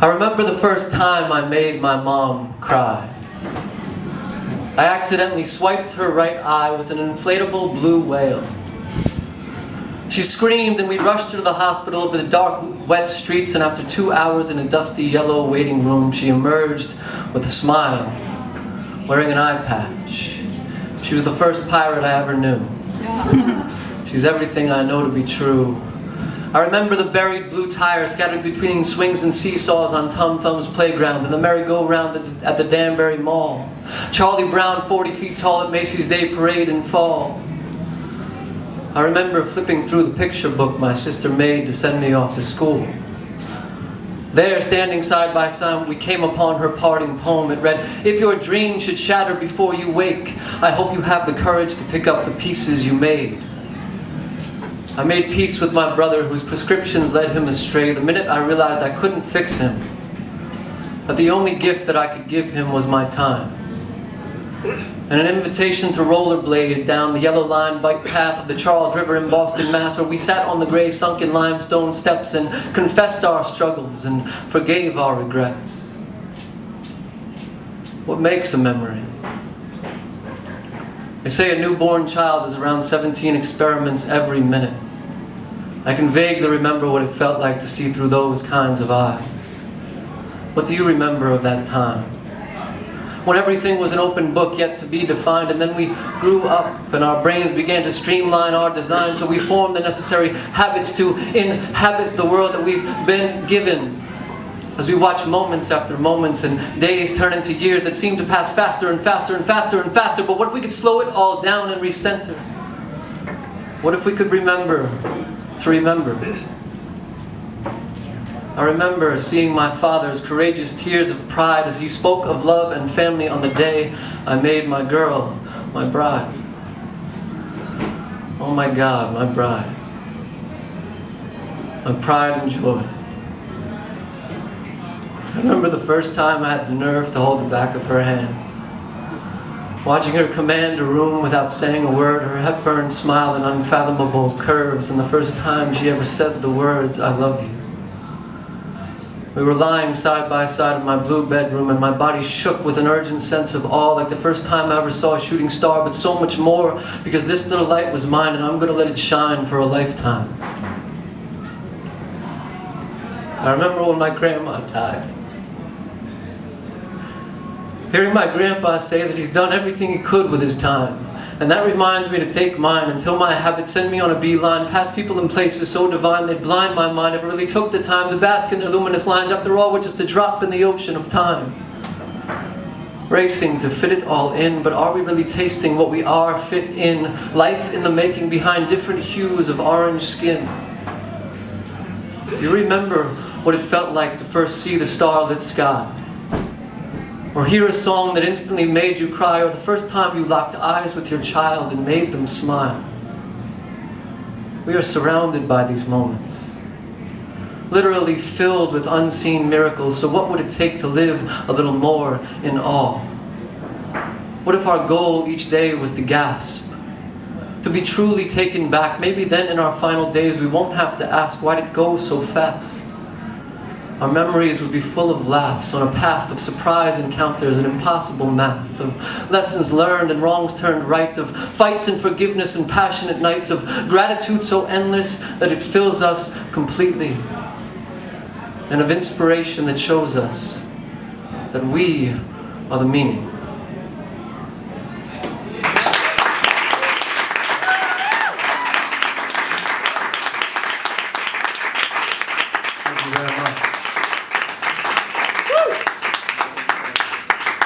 I remember the first time I made my mom cry. I accidentally swiped her right eye with an inflatable blue whale. She screamed and we rushed her to the hospital over the dark, wet streets, and after 2 hours in a dusty yellow waiting room, she emerged with a smile, wearing an eye patch. She was the first pirate I ever knew. She's everything I know to be true. I remember the buried blue tires scattered between swings and seesaws on Tom Thumb's playground, and the merry-go-round at the Danbury Mall. Charlie Brown 40 feet tall at Macy's Day Parade in fall. I remember flipping through the picture book my sister made to send me off to school. There, standing side by side, we came upon her parting poem. It read, "If your dream should shatter before you wake, I hope you have the courage to pick up the pieces you made." I made peace with my brother whose prescriptions led him astray the minute I realized I couldn't fix him, that the only gift that I could give him was my time. And an invitation to rollerblade down the yellow-lined bike path of the Charles River in Boston, Mass, where we sat on the gray sunken limestone steps and confessed our struggles and forgave our regrets. What makes a memory? They say a newborn child is around 17 experiments every minute. I can vaguely remember what it felt like to see through those kinds of eyes. What do you remember of that time? When everything was an open book yet to be defined, and then we grew up and our brains began to streamline our design, so we formed the necessary habits to inhabit the world that we've been given. As we watch moments after moments and days turn into years that seem to pass faster and faster and faster and faster, but what if we could slow it all down and recenter? What if we could remember to remember? I remember seeing my father's courageous tears of pride as he spoke of love and family on the day I made my girl, my bride. Oh my God, my bride. My pride and joy. I remember the first time I had the nerve to hold the back of her hand. Watching her command a room without saying a word, her Hepburn smile and unfathomable curves, and the first time she ever said the words, "I love you." We were lying side by side in my blue bedroom, and my body shook with an urgent sense of awe, like the first time I ever saw a shooting star, but so much more, because this little light was mine, and I'm going to let it shine for a lifetime. I remember when my grandma died. Hearing my grandpa say that he's done everything he could with his time. And that reminds me to take mine until my habits send me on a beeline past people and places so divine they'd blind my mind if I really took the time to bask in their luminous lines. After all, we're just a drop in the ocean of time. Racing to fit it all in, but are we really tasting what we are fit in? Life in the making behind different hues of orange skin. Do you remember what it felt like to first see the starlit sky? Or hear a song that instantly made you cry, or the first time you locked eyes with your child and made them smile? We are surrounded by these moments, literally filled with unseen miracles, so what would it take to live a little more in awe? What if our goal each day was to gasp, to be truly taken back? Maybe then in our final days we won't have to ask, why did it go so fast? Our memories would be full of laughs on a path of surprise encounters and impossible math, of lessons learned and wrongs turned right, of fights and forgiveness and passionate nights, of gratitude so endless that it fills us completely, and of inspiration that shows us that we are the meaning. Thank you very much.